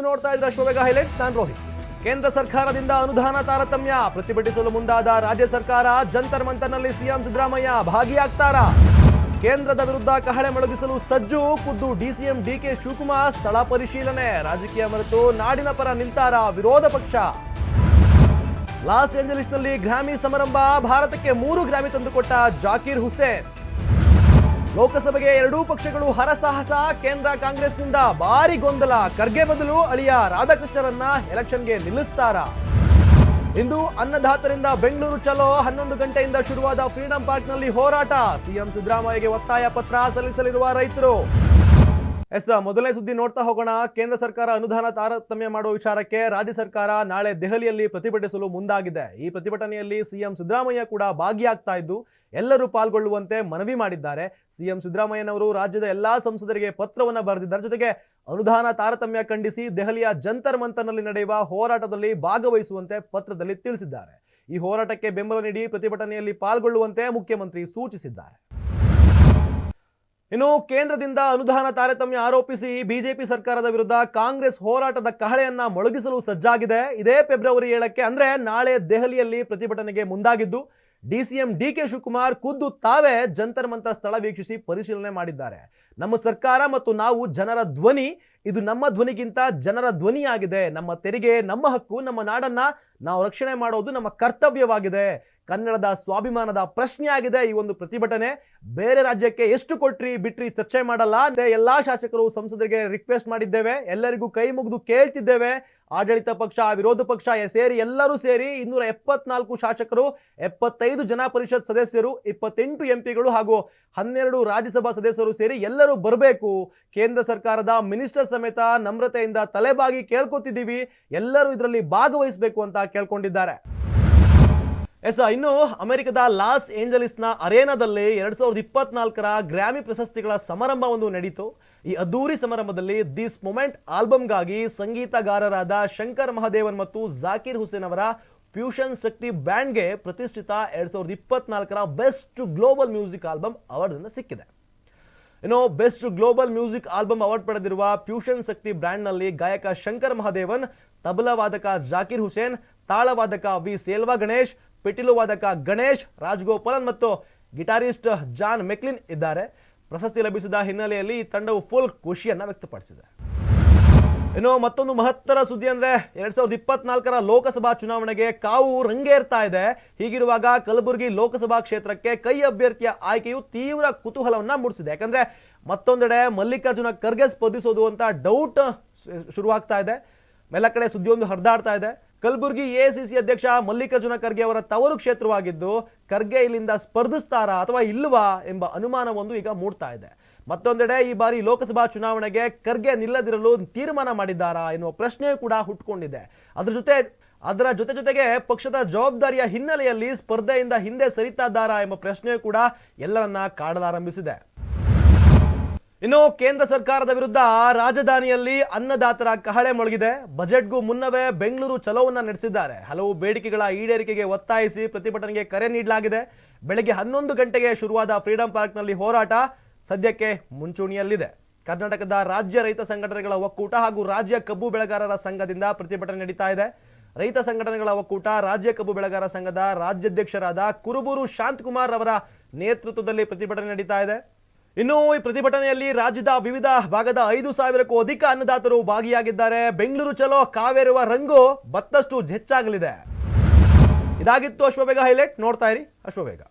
ನೋಡ್ತಾ ಇದ್ರೆ ಅಶ್ವವೇಗ ಹೈಲೈಟ್ಸ್. ನಾನು ರೋಹಿತ್. ಕೇಂದ್ರ ಸರ್ಕಾರದಿಂದ ಅನುದಾನ ತಾರತಮ್ಯ ಪ್ರತಿಭಟಿಸಲು ಮುಂದಾದ ರಾಜ್ಯ ಸರ್ಕಾರ. ಜಂತರ್ ಮಂತರ್ನಲ್ಲಿ ಸಿಎಂ ಸಿದ್ದರಾಮಯ್ಯ ಭಾಗಿಯಾಗ್ತಾರಾ? ಕೇಂದ್ರದ ವಿರುದ್ಧ ಕಹಳೆ ಮೊಳಗಿಸಲು ಸಜ್ಜು. ಖುದ್ದು ಡಿಸಿಎಂ ಡಿಕೆ ಶಿವಕುಮಾರ್ ಸ್ಥಳ ಪರಿಶೀಲನೆ. ರಾಜಕೀಯ ಮರೆತು ನಾಡಿನ ಪರ ನಿಲ್ತಾರಾ ವಿರೋಧ ಪಕ್ಷ? ಲಾಸ್ ಏಂಜಲೀಸ್ನಲ್ಲಿ ಗ್ರಾಮಿ ಸಮಾರಂಭ. ಭಾರತಕ್ಕೆ 3 ಗ್ರಾಮಿ ತಂದುಕೊಟ್ಟ ಜಾಕೀರ್ ಹುಸೇನ್. ಲೋಕಸಭೆಗೆ ಎರಡೂ ಪಕ್ಷಗಳು ಹರಸಾಹಸ. ಕೇಂದ್ರ ಕಾಂಗ್ರೆಸ್ನಿಂದ ಭಾರಿ ಗೊಂದಲ. ಖರ್ಗೆ ಬದಲು ಅಳಿಯ ರಾಧಾಕೃಷ್ಣರನ್ನ ಎಲೆಕ್ಷನ್ಗೆ ನಿಲ್ಲಿಸ್ತಾರಾ? ಇಂದು ಅನ್ನದಾತರಿಂದ ಬೆಂಗಳೂರು ಚಲೋ. 11 ಗಂಟೆಯಿಂದ ಶುರುವಾದ ಫ್ರೀಡಂ ಪಾರ್ಕ್ನಲ್ಲಿ ಹೋರಾಟ. ಸಿಎಂ ಸಿದ್ದರಾಮಯ್ಯಗೆ ಒತ್ತಾಯ ಪತ್ರ ಸಲ್ಲಿಸಲಿರುವ ರೈತರು. ಮೊದಲನೇ ಸುದ್ದಿ ನೋಡ್ತಾ ಹೋಗೋಣ. ಕೇಂದ್ರ ಸರ್ಕಾರ ಅನುದಾನ ತಾರತಮ್ಯ ಮಾಡುವ ವಿಚಾರಕ್ಕೆ ರಾಜ್ಯ ಸರ್ಕಾರ ನಾಳೆ ದೆಹಲಿಯಲ್ಲಿ ಪ್ರತಿಭಟಿಸಲು ಮುಂದಾಗಿದೆ. ಈ ಪ್ರತಿಭಟನೆಯಲ್ಲಿ ಸಿಎಂ ಸಿದ್ದರಾಮಯ್ಯ ಕೂಡ ಭಾಗಿಯಾಗ್ತಾ ಇದ್ದು ಎಲ್ಲರೂ ಪಾಲ್ಗೊಳ್ಳುವಂತೆ ಮನವಿ ಮಾಡಿದ್ದಾರೆ. ಸಿಎಂ ಸಿದ್ದರಾಮಯ್ಯನವರು ರಾಜ್ಯದ ಎಲ್ಲಾ ಸಂಸದರಿಗೆ ಪತ್ರವನ್ನು ಬರೆದಿದ್ದಾರೆ. ಜೊತೆಗೆ ಅನುದಾನ ತಾರತಮ್ಯ ಖಂಡಿಸಿ ದೆಹಲಿಯ ಜಂತರ್ ಮಂತರ್ನಲ್ಲಿ ನಡೆಯುವ ಹೋರಾಟದಲ್ಲಿ ಭಾಗವಹಿಸುವಂತೆ ಪತ್ರದಲ್ಲಿ ತಿಳಿಸಿದ್ದಾರೆ. ಈ ಹೋರಾಟಕ್ಕೆ ಬೆಂಬಲ ನೀಡಿ ಪ್ರತಿಭಟನೆಯಲ್ಲಿ ಪಾಲ್ಗೊಳ್ಳುವಂತೆ ಮುಖ್ಯಮಂತ್ರಿ ಸೂಚಿಸಿದ್ದಾರೆ. ಇನ್ನು ಕೇಂದ್ರದಿಂದ ಅನುದಾನ ತಾರತಮ್ಯ ಆರೋಪಿಸಿ ಬಿಜೆಪಿ ಸರ್ಕಾರದ ವಿರುದ್ಧ ಕಾಂಗ್ರೆಸ್ ಹೋರಾಟದ ಕಹಳೆಯನ್ನ ಮೊಳಗಿಸಲು ಸಜ್ಜಾಗಿದೆ. ಇದೇ ಫೆಬ್ರವರಿ 7ಕ್ಕೆ ಅಂದ್ರೆ ನಾಳೆ ದೆಹಲಿಯಲ್ಲಿ ಪ್ರತಿಭಟನೆಗೆ ಮುಂದಾಗಿದ್ದು ಡಿಸಿಎಂ ಡಿಕೆ ಶಿವಕುಮಾರ್ ಖುದ್ದು ತಾವೇ ಜಂತರ್ ಮಂತರ್ ಸ್ಥಳ ವೀಕ್ಷಿಸಿ ಪರಿಶೀಲನೆ ಮಾಡಿದ್ದಾರೆ. ನಮ್ಮ ಸರ್ಕಾರ ಮತ್ತು ನಾವು ಜನರ ಧ್ವನಿ. ಇದು ನಮ್ಮ ಧ್ವನಿಗಿಂತ ಜನರ ಧ್ವನಿಯಾಗಿದೆ. ನಮ್ಮ ತೆರಿಗೆ ನಮ್ಮ ಹಕ್ಕು. ನಮ್ಮ ನಾಡನ್ನ ನಾವು ರಕ್ಷಣೆ ಮಾಡೋದು ನಮ್ಮ ಕರ್ತವ್ಯವಾಗಿದೆ. ಕನ್ನಡದ ಸ್ವಾಭಿಮಾನದ ಪ್ರಶ್ನೆಯಾಗಿದೆ ಈ ಒಂದು ಪ್ರತಿಭಟನೆ. ಬೇರೆ ರಾಜ್ಯಕ್ಕೆ ಎಷ್ಟು ಕೊಟ್ರಿ ಬಿಟ್ರಿ ಚರ್ಚೆ ಮಾಡಲ್ಲ. ಎಲ್ಲಾ ಶಾಸಕರು ಸಂಸದರಿಗೆ ರಿಕ್ವೆಸ್ಟ್ ಮಾಡಿದ್ದೇವೆ. ಎಲ್ಲರಿಗೂ ಕೈ ಮುಗಿದು ಕೇಳ್ತಿದ್ದೇವೆ. ಆಡಳಿತ ಪಕ್ಷ ವಿರೋಧ ಪಕ್ಷ ಸೇರಿ ಎಲ್ಲರೂ ಸೇರಿ 274 ಶಾಸಕರು, 75 ಜನ ಪರಿಷತ್ ಸದಸ್ಯರು, 28 ಎಂಪಿಗಳು ಹಾಗೂ 12 ರಾಜ್ಯಸಭಾ ಸದಸ್ಯರು ಸೇರಿ ಎಲ್ಲರೂ ಬರಬೇಕು. ಕೇಂದ್ರ ಸರ್ಕಾರದ ಮಿನಿಸ್ಟರ್ ಸಮೇತ ನಮ್ರತೆಯಿಂದ ತಲೆಬಾಗಿ ಕೇಳ್ಕೊತಿದ್ದೀವಿ. ಎಲ್ಲರೂ ಇದರಲ್ಲಿ ಭಾಗವಹಿಸಬೇಕು ಅಂತ ಕೇಳ್ಕೊಂಡಿದ್ದಾರೆ. ಇನ್ನು ಅಮೆರಿಕದ ಲಾಸ್ ಏಂಜಲೀಸ್ನ ಅರೇನಾದಲ್ಲಿ 2024ರ ಗ್ರಾಮಿ ಪ್ರಶಸ್ತಿಗಳ ಸಮಾರಂಭ ಒಂದು ನಡೀತು. ಈ ಅದ್ದೂರಿ ಸಮಾರಂಭದಲ್ಲಿ ದಿಸ್ ಮೊಮೆಂಟ್ ಆಲ್ಬಮ್ಗಾಗಿ ಸಂಗೀತಗಾರರಾದ ಶಂಕರ್ ಮಹದೇವನ್ ಮತ್ತು ಜಾಕೀರ್ ಹುಸೇನ್ ಅವರ ಫ್ಯೂಷನ್ ಶಕ್ತಿ ಬ್ಯಾಂಡ್ಗೆ ಪ್ರತಿಷ್ಠಿತ 2024ರ best global music album award ಸಿಕ್ಕಿದೆ. ಇನ್ನು best global music album award ಪಡೆದಿರುವ ಫ್ಯೂಷನ್ ಶಕ್ತಿ ಬ್ಯಾಂಡ್ನಲ್ಲಿ ಗಾಯಕ ಶಂಕರ್ ಮಹದೇವನ್, ತಬಲಾ ವಾದಕ ಜಾಕೀರ್ ಹುಸೇನ್, ತಾಳವಾದಕ ವಿ ಸೇಲ್ವಾ ಗಣೇಶ್, ಪಿಟೀಲು ವಾದಕ ಗಣೇಶ್ ರಾಜಗೋಪಾಲನ್ ಮತ್ತು ಗಿಟಾರಿಸ್ಟ್ ಜಾನ್ ಮೆಕ್ಲಿನ್ ಇದ್ದಾರೆ. ಪ್ರಶಸ್ತಿ ಲಭಿಸಿದ ಹಿನ್ನೆಲೆಯಲ್ಲಿ ಈ ತಂಡವು ಫುಲ್ ಖುಷಿಯನ್ನ ವ್ಯಕ್ತಪಡಿಸಿದೆ. ಇನ್ನು ಮತ್ತೊಂದು ಮಹತ್ತರ ಸುದ್ದಿ ಅಂದ್ರೆ 2024ರ ಲೋಕಸಭಾ ಚುನಾವಣೆಗೆ ಕಾವು ರಂಗೇರ್ತಾ ಇದೆ. ಹೀಗಿರುವಾಗ ಕಲಬುರಗಿ ಲೋಕಸಭಾ ಕ್ಷೇತ್ರಕ್ಕೆ ಕೈ ಅಭ್ಯರ್ಥಿಯ ಆಯ್ಕೆಯು ತೀವ್ರ ಕುತೂಹಲವನ್ನ ಮೂಡಿಸಿದೆ. ಯಾಕಂದ್ರೆ ಮತ್ತೊಂದೆಡೆ ಮಲ್ಲಿಕಾರ್ಜುನ ಖರ್ಗೆ ಸ್ಪರ್ಧಿಸೋದು ಅಂತ ಡೌಟ್ ಶುರುವಾಗ್ತಾ ಇದೆ. ಎಲ್ಲ ಕಡೆ ಸುದ್ದಿಯೊಂದು ಹರಿದಾಡ್ತಾ ಇದೆ. ಕಲಬುರಗಿ ಎಐಸಿಸಿ ಅಧ್ಯಕ್ಷ ಮಲ್ಲಿಕಾರ್ಜುನ ಖರ್ಗೆ ಅವರ ತವರು ಕ್ಷೇತ್ರವಾಗಿದ್ದು ಖರ್ಗೆ ಇಲ್ಲಿಂದ ಸ್ಪರ್ಧಿಸ್ತಾರಾ ಅಥವಾ ಇಲ್ಲವಾ ಎಂಬ ಅನುಮಾನವೊಂದು ಈಗ ಮೂಡ್ತಾ ಇದೆ. ಮತ್ತೊಂದೆಡೆ ಈ ಬಾರಿ ಲೋಕಸಭಾ ಚುನಾವಣೆಗೆ ಖರ್ಗೆ ನಿಲ್ಲದಿರಲು ತೀರ್ಮಾನ ಮಾಡಿದ್ದಾರಾ ಎನ್ನುವ ಪ್ರಶ್ನೆಯೂ ಕೂಡ ಹುಟ್ಟುಕೊಂಡಿದೆ. ಅದರ ಜೊತೆಗೆ ಪಕ್ಷದ ಜವಾಬ್ದಾರಿಯ ಹಿನ್ನೆಲೆಯಲ್ಲಿ ಸ್ಪರ್ಧೆಯಿಂದ ಹಿಂದೆ ಸರಿತಾ ಇದ್ದಾರಾ ಎಂಬ ಪ್ರಶ್ನೆಯೂ ಕೂಡ ಎಲ್ಲರನ್ನ ಕಾಡಲಾರಂಭಿಸಿದೆ. ಇನ್ನು ಕೇಂದ್ರ ಸರ್ಕಾರದ ವಿರುದ್ಧ ರಾಜಧಾನಿಯಲ್ಲಿ ಅನ್ನದಾತರ ಕಹಳೆ ಮೊಳಗಿದೆ. ಬಜೆಟ್ಗೂ ಮುನ್ನವೇ ಬೆಂಗಳೂರು ಚಲೋವನ್ನ ನಡೆಸಿದ್ದಾರೆ. ಹಲವು ಬೇಡಿಕೆಗಳ ಈಡೇರಿಕೆಗೆ ಒತ್ತಾಯಿಸಿ ಪ್ರತಿಭಟನೆಗೆ ಕರೆ ನೀಡಲಾಗಿದೆ. ಬೆಳಗ್ಗೆ 11 ಗಂಟೆಗೆ ಶುರುವಾದ ಫ್ರೀಡಂ ಪಾರ್ಕ್ನಲ್ಲಿ ಹೋರಾಟ ಸದ್ಯಕ್ಕೆ ಮುಂಚೂಣಿಯಲ್ಲಿದೆ. ಕರ್ನಾಟಕದ ರಾಜ್ಯ ರೈತ ಸಂಘಟನೆಗಳ ಒಕ್ಕೂಟ ಹಾಗೂ ರಾಜ್ಯ ಕಬ್ಬು ಬೆಳೆಗಾರರ ಸಂಘದಿಂದ ಪ್ರತಿಭಟನೆ ನಡೀತಾ ಇದೆ. ರೈತ ಸಂಘಟನೆಗಳ ಒಕ್ಕೂಟ ರಾಜ್ಯ ಕಬ್ಬು ಬೆಳೆಗಾರರ ಸಂಘದ ರಾಜ್ಯಾಧ್ಯಕ್ಷರಾದ ಕುರುಬೂರು ಶಾಂತಕುಮಾರ್ ಅವರ ನೇತೃತ್ವದಲ್ಲಿ ಪ್ರತಿಭಟನೆ ನಡೀತಾ ಇದೆ. ಇನ್ನು ಈ ಪ್ರತಿಭಟನೆಯಲ್ಲಿ ರಾಜ್ಯದ ವಿವಿಧ ಭಾಗದ 5,000ಕ್ಕೂ ಅಧಿಕ ಅನ್ನದಾತರು ಭಾಗಿಯಾಗಿದ್ದಾರೆ. ಬೆಂಗಳೂರು ಚಲೋ ಕಾವೇರುವ ರಂಗು ಮತ್ತಷ್ಟು ಹೆಚ್ಚಾಗಲಿದೆ. ಇದಾಗಿತ್ತು ಅಶ್ವವೇಗ ಹೈಲೈಟ್. ನೋಡ್ತಾ ಇರಿ ಅಶ್ವವೇಗ.